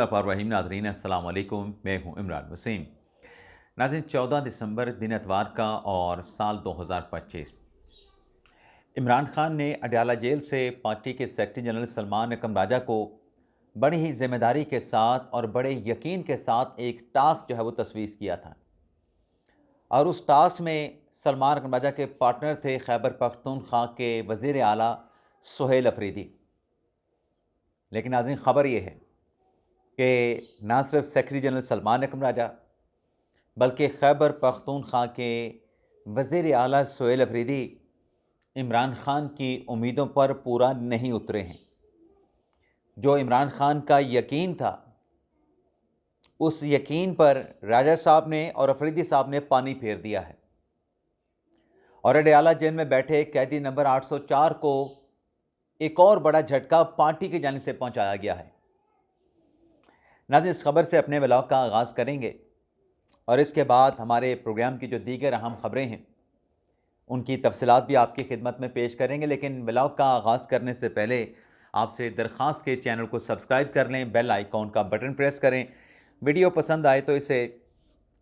रहीम नाज़रीन अस्सलाम वालेकुम, मैं हूं इमरान वसीम। नाज़रीन 14 दिसंबर दिन एतवार का और साल 2025। इमरान खान ने अडयाला जेल से पार्टी के सेक्रेटरी जनरल सलमान अकरम राजा को बड़ी ही जिम्मेदारी के साथ और बड़े यकीन के साथ एक टास्क जो है वो तजवीज़ किया था और उस टास्क में सलमान अकरम राजा के पार्टनर थे खैबर पख्तूनख्वा के वज़ीर आला सुहेल अफरीदी। लेकिन नाज़रीन ख़बर ये है कि ना सिर्फ सेक्रेटरी जनरल सलमान अकरम राजा बल्कि खैबर पख्तूनख्वा के वज़ीर आला सुहेल अफरीदी इमरान खान की उम्मीदों पर पूरा नहीं उतरे हैं। जो इमरान खान का यकीन था उस यकीन पर राजा साहब ने और अफरीदी साहब ने पानी फेर दिया है और अडयाला जेल में बैठे कैदी नंबर 804 को एक और बड़ा झटका पार्टी की जानिब से पहुंचाया गया है। नाज़रीन इस खबर से अपने व्लॉग का आगाज़ करेंगे और इसके बाद हमारे प्रोग्राम की जो दीगर अहम खबरें हैं उनकी तफसीलात भी आपकी खिदमत में पेश करेंगे। लेकिन व्लॉग का आगाज़ करने से पहले आपसे दरख्वास्त के चैनल को सब्सक्राइब कर लें, बेल आइकॉन का बटन प्रेस करें। वीडियो पसंद आए तो इसे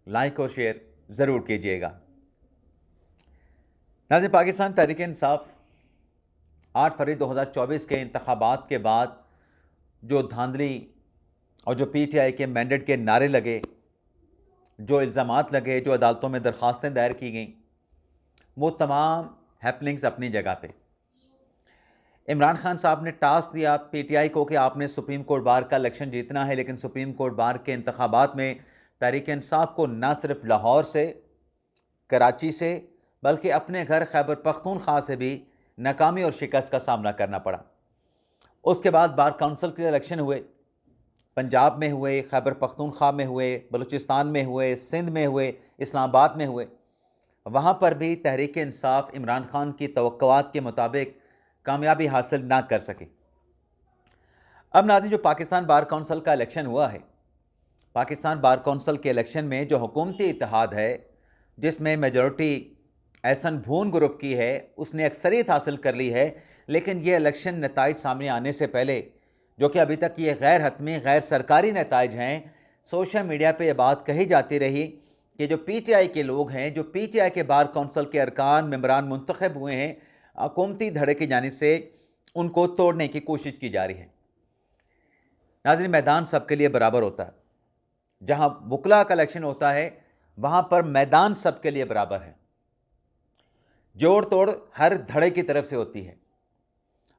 लाइक और शेयर ज़रूर कीजिएगा। नाज़रीन पाकिस्तान तहरीक इंसाफ 8 फरवरी 2024 के इंतखाबात के बाद जो धांधली और जो PTI के मैंडेट के नारे लगे, जो इल्ज़ामात लगे, जो अदालतों में दरख्वास्तें दायर की गईं, वो तमाम हैपनिंग्स अपनी जगह पे। इमरान खान साहब ने टास्क दिया PTI को कि आपने सुप्रीम कोर्ट बार का इलेक्शन जीतना है, लेकिन सुप्रीम कोर्ट बार के इंतखाबात में तहरीक इंसाफ को न सिर्फ लाहौर से, कराची से, बल्कि अपने घर खैबर पख्तूनख्वा से भी नाकामी और शिकस्त का सामना करना पड़ा। उसके बाद बार काउंसिल के इलेक्शन हुए, पंजाब में हुए, खैबर पख्तूनख्वा में हुए, बलूचिस्तान में हुए, सिंध में हुए, इस्लामाबाद में हुए। वहाँ पर भी तहरीक इंसाफ इमरान खान की तवक्कुआत के मुताबिक कामयाबी हासिल ना कर सके। अब नाज़रीन जो पाकिस्तान बार काउंसिल का इलेक्शन हुआ है, पाकिस्तान बार काउंसिल के इलेक्शन में जो हुकूमती इत्तेहाद है जिसमें मेजॉरिटी एहसन भून ग्रुप की है, उसने अक्सरियत हासिल कर ली है। लेकिन ये इलेक्शन नताइज सामने आने से पहले, जो कि अभी तक ये गैर हतमी गैर सरकारी नताइज हैं, सोशल मीडिया पे ये बात कही जाती रही कि जो PTI के लोग हैं, जो PTI के बार काउंसिल के अरकान मेंबरान मुंतखब हुए हैं, हुकूमती धड़े की जानिब से उनको तोड़ने की कोशिश की जा रही है। नाज़रीन मैदान सबके लिए बराबर होता है। जहाँ वकला का इलेक्शन होता है वहाँ पर मैदान सबके लिए बराबर है। जोड़ तोड़ हर धड़े की तरफ से होती है।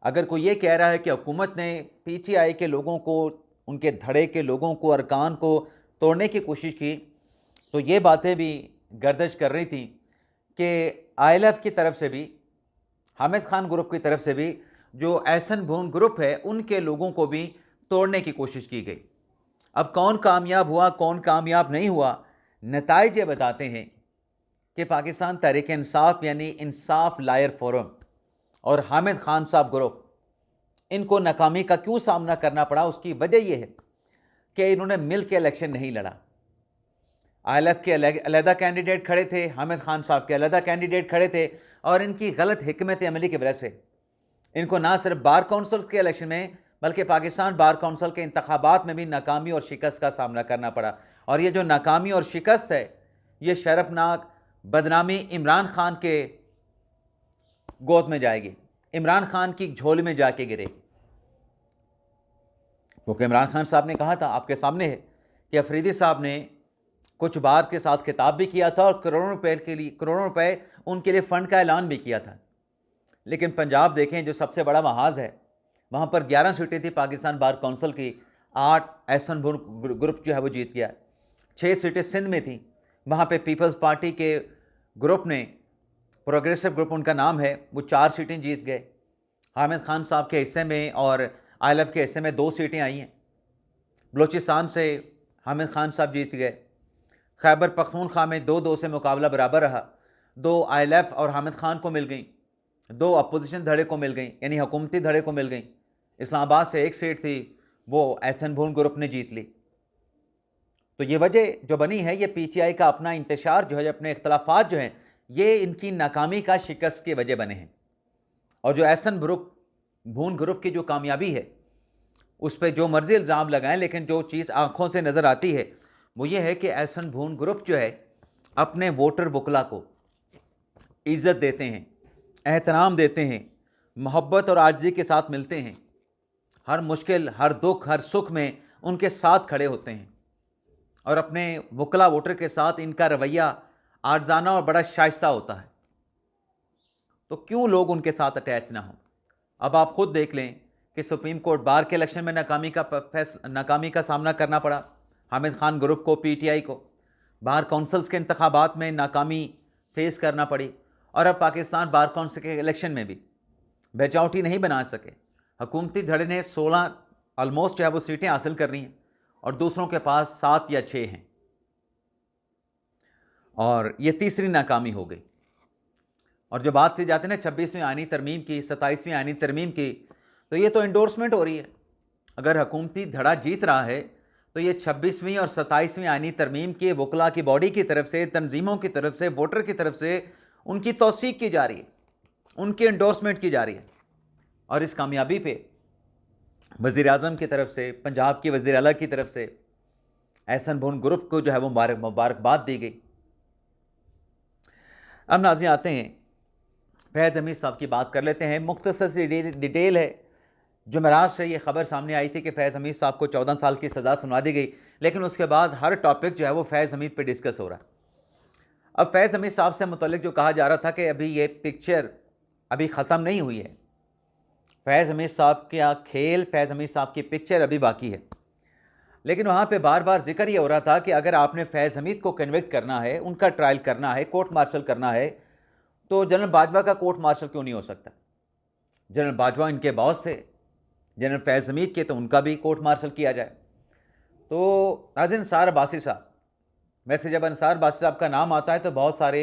अगर कोई ये कह रहा है कि हुकूमत ने PTI के लोगों को, उनके धड़े के लोगों को, अरकान को तोड़ने की कोशिश की, तो ये बातें भी गर्दिश कर रही थी कि ILF की तरफ से भी, हामिद खान ग्रुप की तरफ से भी, जो एहसन भून ग्रुप है, उनके लोगों को भी तोड़ने की कोशिश की गई। अब कौन कामयाब हुआ, कौन कामयाब नहीं हुआ, नताइज ये बताते हैं कि पाकिस्तान तहरीक इंसाफ यानी इंसाफ लायर फोरम और हामिद खान साहब ग्रुप, इनको नाकामी का क्यों सामना करना पड़ा। उसकी वजह यह है कि इन्होंने मिल के इलेक्शन नहीं लड़ा। ILF के अलहदा कैंडिडेट खड़े थे, हामिद खान साहब के अलहदा कैंडिडेट खड़े थे और इनकी गलत हिकमत अमली की वजह से इनको ना सिर्फ बार काउंसिल के इलेक्शन में बल्कि पाकिस्तान बार काउंसिल के इंतखाबात में भी नाकामी और शिकस्त का सामना करना पड़ा। और ये जो नाकामी और शिकस्त है, ये शर्फनाक बदनामी इमरान खान के गोद में जाएगी, इमरान खान की झोली में जाके गिरेगी। क्योंकि इमरान खान साहब ने कहा था, आपके सामने है, कि अफरीदी साहब ने कुछ बार के साथ खिताब भी किया था और करोड़ों रुपए उनके लिए फ़ंड का ऐलान भी किया था। लेकिन पंजाब देखें, जो सबसे बड़ा महाज है, वहाँ पर 11 सीटें थी पाकिस्तान बार काउंसिल की, 8 एहसन भून ग्रुप जो है वो जीत गया। 6 सीटें सिंध में थी, वहाँ पे पीपल्स पार्टी के ग्रुप ने, प्रोग्रेसिव ग्रुप उनका नाम है, वो 4 सीटें जीत गए। हामिद खान साहब के हिस्से में और ILF के हिस्से में 2 सीटें आई हैं। बलूचिस्तान से हामिद खान साहब जीत गए। खैबर पख्तूनख्वा में 2-2 से मुकाबला बराबर रहा। 2 ILF और हामिद खान को मिल गई, 2 अपोजिशन धड़े को मिल गई, यानी हुकूमती धड़े को मिल गई। इस्लामाबाद से 1 सीट थी, वो एहसन भून ग्रुप ने जीत ली। तो ये वजह जो बनी है, ये PTI का अपना इंतशार जो है, अपने इख्तलाफात जो हैं, ये इनकी नाकामी का शिकस्त की वजह बने हैं। और जो एहसन भून ग्रुप की जो कामयाबी है, उस पर जो मर्जी इल्ज़ाम लगाएं, लेकिन जो चीज़ आंखों से नज़र आती है वो ये है कि एहसन भून ग्रुप जो है अपने वोटर वकला को इज़्ज़त देते हैं, एहतराम देते हैं, मोहब्बत और आजिज़ी के साथ मिलते हैं, हर मुश्किल, हर दुख, हर सुख में उनके साथ खड़े होते हैं और अपने वकला वोटर के साथ इनका रवैया आर्जाना और बड़ा शाइस्ता होता है। तो क्यों लोग उनके साथ अटैच ना हों? अब आप खुद देख लें कि सुप्रीम कोर्ट बार के इलेक्शन में नाकामी का सामना करना पड़ा हामिद खान ग्रुप को, पीटीआई को। बार काउंसिल्स के इंतखाबात में नाकामी फेस करना पड़ी और अब पाकिस्तान बार काउंसिल के इलेक्शन में भी बेचौटी नहीं बना सके। हुकूमती धड़े ने 16 ऑलमोस्ट जो है वो सीटें हासिल कर रही हैं और दूसरों के पास 7 या 6 हैं, और ये तीसरी नाकामी हो गई। और जो बात की जाती है ना 26वीं आईनी तरमीम की, 27वीं आईनी तरमीम की, तो ये तो इंडोर्समेंट हो रही है। अगर हुकूमती धड़ा जीत रहा है तो ये 26वीं और 27वीं आईनी तरमीम के वकला की बॉडी की तरफ से, तंजीमों की तरफ से, वोटर की तरफ से उनकी तौसीक की जा रही है, उनकी इंडोर्समेंट की जा रही है। और इस कामयाबी पे वज़ीर-ए-आज़म की तरफ से, पंजाब की वज़ीर आला की तरफ से एहसन भून ग्रुप को जो है वो मुबारकबाद दी गई। अब नाज़रीन आते हैं, फैज़ हमीद साहब की बात कर लेते हैं। मुख्तसर सी डिटेल है। जुमेरात से ये खबर सामने आई थी कि फैज़ हमीद साहब को 14 साल की सज़ा सुना दी गई, लेकिन उसके बाद हर टॉपिक जो है वो फैज़ हमीद पे डिस्कस हो रहा है। अब फैज़ हमीद साहब से मुतल्लिक जो कहा जा रहा था कि अभी ये पिक्चर अभी ख़त्म नहीं हुई है, फैज़ हमीद साहब का खेल, फैज़ हमीद साहब की पिक्चर अभी बाकी है। लेकिन वहाँ पे बार बार जिक्र ये हो रहा था कि अगर आपने फैज़ हमीद को कन्विक्ट करना है, उनका ट्रायल करना है, कोर्ट मार्शल करना है, तो जनरल बाजवा का कोर्ट मार्शल क्यों नहीं हो सकता? जनरल बाजवा इनके बॉस थे, जनरल फैज़ हमीद के, तो उनका भी कोर्ट मार्शल किया जाए। तो नाज़रीन, अंसार अब्बासी साहब, वैसे जब अंसार अब्बासी साहब का नाम आता है तो बहुत सारे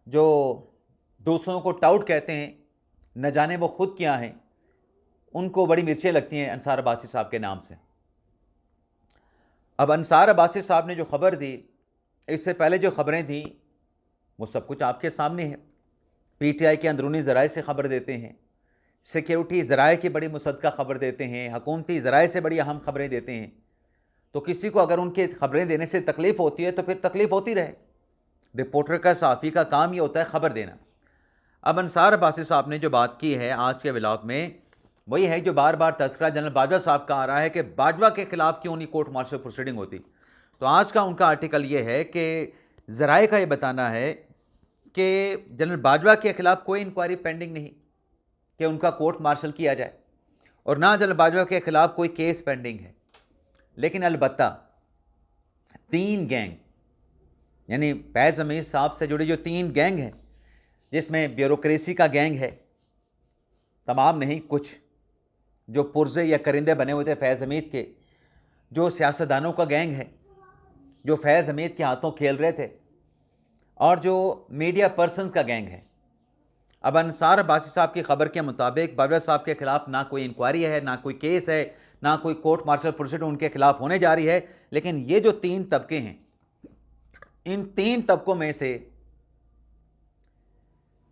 जो दूसरों को टाउट कहते हैं, न जाने वो खुद क्या हैं, उनको बड़ी मिर्चें लगती हैं अंसार अब्बासी साहब के नाम से। अब अंसार अब्बासी साहब ने जो खबर दी, इससे पहले जो खबरें थी वो सब कुछ आपके सामने है। पीटीआई के अंदरूनी ज़राए से खबर देते हैं, सिक्योरिटी ज़राए की बड़ी मुसद्दक़ा खबर देते हैं, हुकूमती ज़राए से बड़ी अहम खबरें देते हैं। तो किसी को अगर उनके खबरें देने से तकलीफ़ होती है तो फिर तकलीफ़ होती रहे। रिपोर्टर का, सहाफ़ी का काम ये होता है खबर देना। अब अंसार अब्बासी साहब ने जो बात की है आज के व्लॉग में, वही है जो बार बार तज़किरा जनरल बाजवा साहब का आ रहा है कि बाजवा के ख़िलाफ़ क्यों नहीं कोर्ट मार्शल प्रोसीडिंग होती। तो आज का उनका आर्टिकल ये है कि ज़राए का ये बताना है कि जनरल बाजवा के ख़िलाफ़ कोई इंक्वायरी पेंडिंग नहीं कि उनका कोर्ट मार्शल किया जाए, और ना जनरल बाजवा के ख़िलाफ़ कोई केस पेंडिंग है। लेकिन अलबत्ता 3 गैंग, यानी फैज़ हमीद साहब से जुड़ी जो 3 गैंग हैं, जिसमें ब्यूरोक्रेसी का गैंग है, तमाम नहीं, कुछ जो पुर्जे या करिंदे बने हुए थे फैज़ हमीद के, जो सियासतदानों का गैंग है जो फैज़ हमीद के हाथों खेल रहे थे, और जो मीडिया पर्सनस का गैंग है। अब अंसार अब्बासी साहब की खबर के मुताबिक बाजवा साहब के ख़िलाफ़ ना कोई इंक्वायरी है, ना कोई केस है, ना कोई कोर्ट मार्शल प्रोसीडिंग उनके खिलाफ होने जा रही है। लेकिन ये जो 3 तबके हैं, इन 3 तबकों में से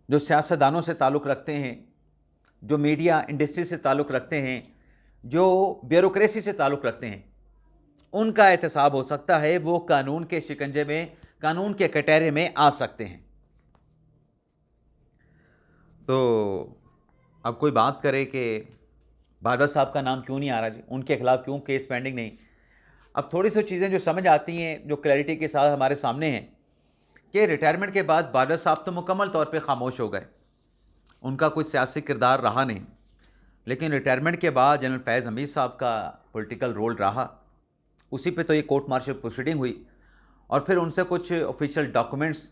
जो सियासतदानों से ताल्लुक़ रखते हैं, जो मीडिया इंडस्ट्री से ताल्लुक़ रखते हैं, जो ब्यूरोक्रेसी से ताल्लुक़ रखते हैं, उनका एहतसाब हो सकता है वो कानून के शिकंजे में, कानून के कटहरे में आ सकते हैं। तो अब कोई बात करे कि बाजवा साहब का नाम क्यों नहीं आ रहा जी, उनके खिलाफ़ क्यों केस पेंडिंग नहीं। अब थोड़ी सी चीज़ें जो समझ आती हैं, जो क्लैरिटी के साथ हमारे सामने हैं, कि रिटायरमेंट के बाद बाजवा साहब तो मुकम्मल तौर पे खामोश हो गए, उनका कोई सियासी किरदार रहा नहीं। लेकिन रिटायरमेंट के बाद जनरल फैज़ हमीद साहब का पॉलिटिकल रोल रहा, उसी पे तो ये कोर्ट मार्शल प्रोसीडिंग हुई, और फिर उनसे कुछ ऑफिशियल डॉक्यूमेंट्स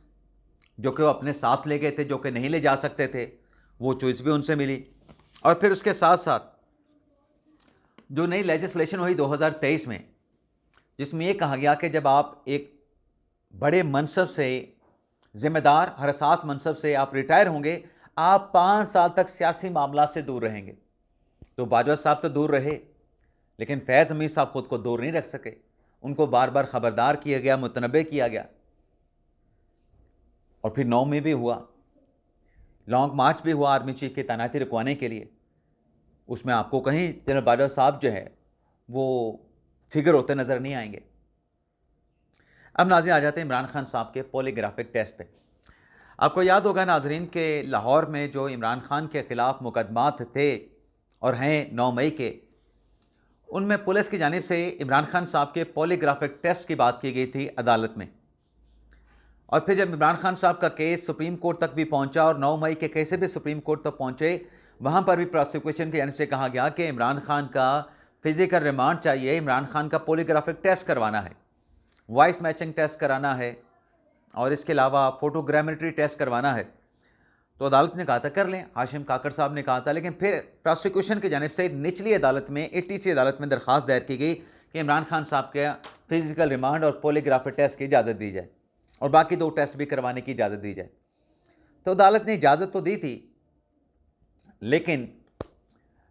जो कि वो अपने साथ ले गए थे, जो कि नहीं ले जा सकते थे, वो चीज़ भी उनसे मिली। और फिर उसके साथ साथ जो नई लेजिस्लेशन हुई 2023 में, जिसमें ये कहा गया कि जब आप एक बड़े मनसब से, ज़िम्मेदार हरसास मनसब से आप रिटायर होंगे, आप 5 साल तक सियासी मामला से दूर रहेंगे। तो बाजवा साहब तो दूर रहे, लेकिन फैज़ हमीद साहब खुद को दूर नहीं रख सके। उनको बार बार ख़बरदार किया गया, मुतनबे किया गया, और फिर 9 में भी हुआ, लॉन्ग मार्च भी हुआ आर्मी चीफ की तैनाती रुकवाने के लिए। उसमें आपको कहीं जनरल बाजवा साहब जो है वो फिगर होते नज़र नहीं आएंगे। अब नाज़रीन आ जाते हैं इमरान खान साहब के पॉलीग्राफिक टेस्ट पे। आपको याद होगा नाजरीन के लाहौर में जो इमरान खान के ख़िलाफ़ मुकदमात थे और हैं 9 मई के, उनमें पुलिस की जानिब से इमरान खान साहब के पॉलीग्राफिक टेस्ट की बात की गई थी अदालत में। और फिर जब इमरान खान साहब का केस सुप्रीम कोर्ट तक भी पहुंचा और 9 मई के केस भी सुप्रीम कोर्ट तक पहुंचे, वहां पर भी प्रोसिक्यूशन की जानिब से कहा गया कि इमरान खान का फिजिकल रिमांड चाहिए, इमरान खान का पॉलीग्राफिक टेस्ट करवाना है, वॉइस मैचिंग टेस्ट कराना है और इसके अलावा फोटोग्रामेट्री टेस्ट करवाना है। तो अदालत ने कहा था कर लें, हाशिम काकड़ साहब ने कहा था, लेकिन फिर प्रोसिक्यूशन की जानिब से निचली अदालत में ATC अदालत में दरख्वास्त दायर की गई कि इमरान खान साहब के फिजिकल रिमांड और पॉलीग्राफिक टेस्ट की इजाज़त दी जाए और बाकी 2 टेस्ट भी करवाने की इजाज़त दी जाए। तो अदालत ने इजाज़त तो दी थी, लेकिन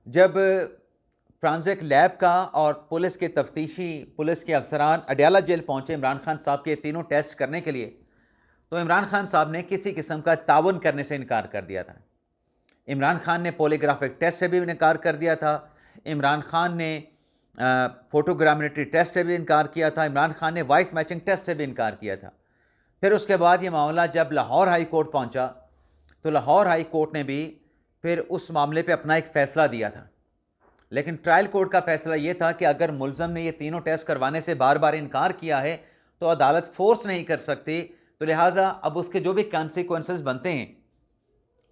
जब फ्रांसिक लैब का और पुलिस के तफ्तीशी पुलिस के अफसरान अडयाला जेल पहुंचे इमरान खान साहब के तीनों टेस्ट करने के लिए, तो इमरान खान साहब ने किसी किस्म का ताउन करने से इनकार कर दिया था। इमरान खान ने पॉलीग्राफिक टेस्ट से भी इनकार कर दिया था, इमरान खान ने फोटोग्रामेट्री टेस्ट से भी इनकार किया था, इमरान खान ने वॉइस मैचिंग टेस्ट से भी इनकार किया था। फिर उसके बाद ये मामला जब लाहौर हाई कोर्ट पहुंचा, तो लाहौर हाई कोर्ट ने भी फिर उस मामले पे अपना एक फ़ैसला दिया था। लेकिन ट्रायल कोर्ट का फ़ैसला ये था कि अगर मुलज़म ने ये तीनों टेस्ट करवाने से बार बार इनकार किया है तो अदालत फोर्स नहीं कर सकती, तो लिहाजा अब उसके जो भी कॉन्सिक्वेंसेस बनते हैं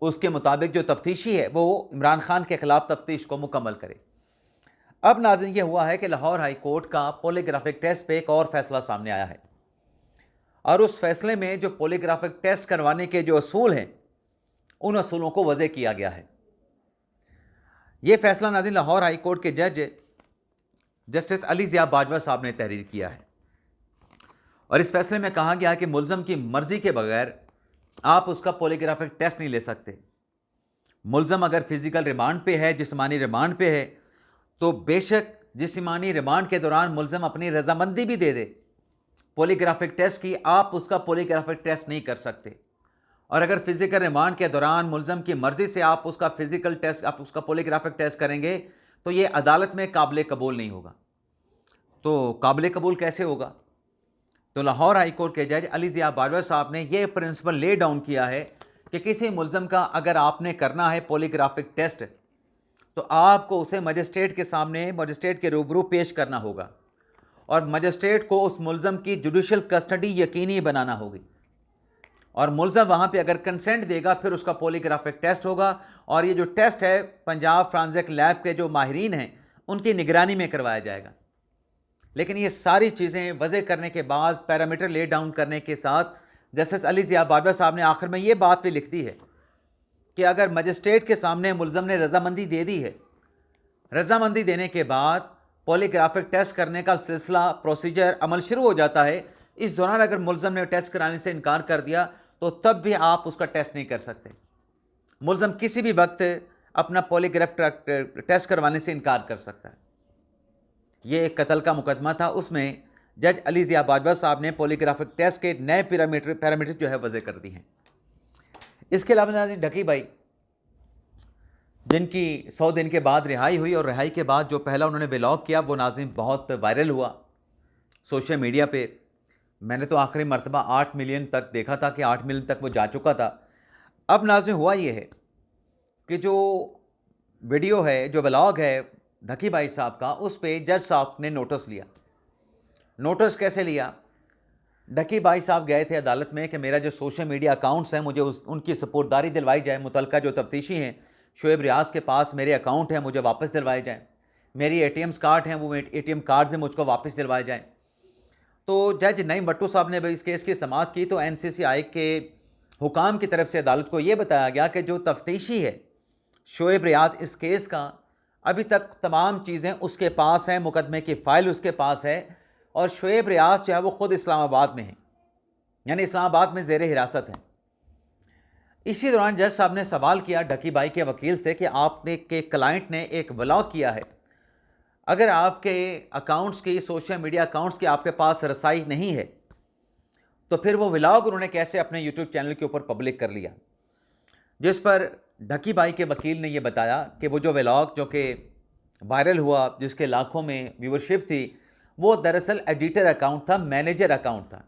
उसके मुताबिक जो तफ्तीशी है वो इमरान खान के ख़िलाफ़ तफ्तीश को मुकम्मल करे। अब नाज़रीन ये हुआ है कि लाहौर हाई कोर्ट का पॉलीग्राफिक टेस्ट पे एक और फैसला सामने आया है और उस फैसले में जो पॉलीग्राफिक टेस्ट करवाने के जो असूल हैं उन असूलों को वज़े किया गया है। ये फैसला नाज़रीन लाहौर हाई कोर्ट के जज जस्टिस अली ज़िया बाजवा साहब ने तहरीर किया है और इस फैसले में कहा गया है कि मुलज़म की मर्ज़ी के बगैर आप उसका पॉलीग्राफिक टेस्ट नहीं ले सकते। मुलज़म अगर फिज़िकल रिमांड पे है, जिस्मानी रिमांड पे है, तो बेशक जिस्मानी रिमांड के दौरान मुलज़म अपनी रजामंदी भी दे दे पॉलीग्राफिक टेस्ट की, आप उसका पॉलीग्राफिक टेस्ट नहीं कर सकते। और अगर फिज़िकल रिमांड के दौरान मुलज़म की मर्ज़ी से आप उसका फिज़िकल टेस्ट, आप उसका पॉलीग्राफिक टेस्ट करेंगे तो ये अदालत में काबिल कबूल नहीं होगा। तो काबिल कबूल कैसे होगा? तो लाहौर हाई कोर्ट के जज अली ज़िया बाजवा साहब ने यह प्रिंसिपल ले डाउन किया है कि किसी मुलज़म का अगर आपने करना है पॉलीग्राफिक टेस्ट तो आपको उसे मजिस्ट्रेट के सामने, मजिस्ट्रेट के रूबरू पेश करना होगा और मजिस्ट्रेट को उस मुलज़म की जुडिशल कस्टडी यकीनी बनाना होगी और मुलज़म वहाँ पे अगर कंसेंट देगा फिर उसका पॉलीग्राफिक टेस्ट होगा और ये जो टेस्ट है पंजाब फ्रांसिक लैब के जो माहिरीन हैं उनकी निगरानी में करवाया जाएगा। लेकिन ये सारी चीज़ें वज़े करने के बाद, पैरामीटर ले डाउन करने के साथ, जस्टिस अली ज़िया बाजवा साहब ने आखिर में ये बात भी लिख दी है कि अगर मजिस्ट्रेट के सामने मुलज़म ने रजामंदी दे दी है, रजामंदी देने के बाद पॉलीग्राफिक टेस्ट करने का सिलसिला, प्रोसीजर अमल शुरू हो जाता है। इस दौरान अगर मुलज़म ने टेस्ट कराने से इनकार कर दिया तो तब भी आप उसका टेस्ट नहीं कर सकते। मुलज़म किसी भी वक्त अपना पॉलीग्राफिक टेस्ट करवाने से इनकार कर सकता है। ये एक कत्ल का मुकदमा था, उसमें जज अली ज़िया बाजवा साहब ने पॉलीग्राफिक टेस्ट के नए पैरामीटर जो है वज़े कर दी हैं। इसके अलावा नाज़रीन ढकी भाई, जिनकी 100 दिन के बाद रिहाई हुई और रिहाई के बाद जो पहला उन्होंने व्लॉग किया वो नाज़रीन बहुत वायरल हुआ सोशल मीडिया पे। मैंने तो आखिरी मरतबा 8 मिलियन तक देखा था कि 8 मिलियन तक वो जा चुका था। अब नाज़रीन हुआ ये है कि जो वीडियो है, जो व्लॉग है ढकी भाई साहब का, उस पे जज साहब ने नोटिस लिया। नोटिस कैसे लिया? ढकी भाई साहब गए थे अदालत में कि मेरा जो सोशल मीडिया अकाउंट्स हैं मुझे उनकी सपुर्दारी दिलवाई जाए, मुतलका जो तफ्तीशी हैं शोएब रियाज के पास मेरे अकाउंट हैं मुझे वापस दिलवाए जाएँ, मेरी ATM कार्ड हैं वो ATM कार्ड भी मुझको वापस दिलवाए जाएँ। तो जज नईम भट्टू साहब ने इस केस की समाअत की तो NCCI के हुकाम की तरफ से अदालत को ये बताया गया कि जो तफ्तीशी है शोएब रियाज इस केस का, अभी तक तमाम चीज़ें उसके पास हैं, मुकदमे की फ़ाइल उसके पास है और शोएब रियाज जो है वो ख़ुद इस्लामाबाद में है, यानी इस्लामाबाद में ज़ेर हिरासत है। इसी दौरान जज साहब ने सवाल किया ढकी भाई के वकील से कि आपने के क्लाइंट ने एक व्लॉग किया है, अगर आपके अकाउंट्स की, सोशल मीडिया अकाउंट्स की आपके पास रसाई नहीं है तो फिर वो व्लॉग उन्होंने कैसे अपने YouTube चैनल के ऊपर पब्लिक कर लिया। जिस पर ढकी भाई के वकील ने ये बताया कि वो जो व्लॉग जो कि वायरल हुआ, जिसके लाखों में व्यूवरशिप थी, वो दरअसल एडिटर अकाउंट था, मैनेजर अकाउंट था।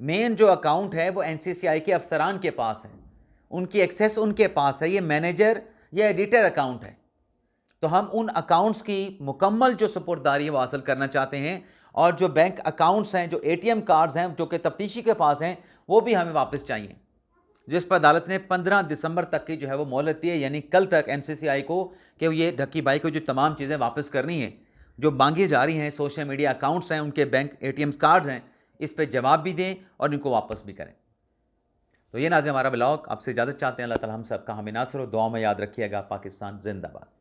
मेन जो अकाउंट है वो एनसीसीआई के अफसरान के पास है, उनकी एक्सेस उनके पास है। ये मैनेजर या एडिटर अकाउंट है। तो हम उन अकाउंट्स की मुकम्मल जो सुपुर्दारी है वो हासिल करना चाहते हैं, और जो बैंक अकाउंट्स हैं, जो एटीएम कार्ड्स हैं जो कि तफ्तीशी के पास हैं, वो भी हमें वापस चाहिए, जिस पर अदालत ने 15 दिसंबर तक की जो है वो मोहलत दी है, यानी कल तक एनसीसीआई को कि ये ढक्की भाई को जो तमाम चीज़ें वापस करनी है, जो मांगी जा रही हैं, सोशल मीडिया अकाउंट्स हैं, उनके बैंक एटीएम कार्ड्स हैं, इस पर जवाब भी दें और इनको वापस भी करें। तो ये नाज़रीन हमारा ब्लॉग। आपसे इजाज़त चाहते हैं। अल्लाह ताला हम सब का हमें नासर हो। दुआ में याद रखिएगा। पाकिस्तान जिंदाबाद।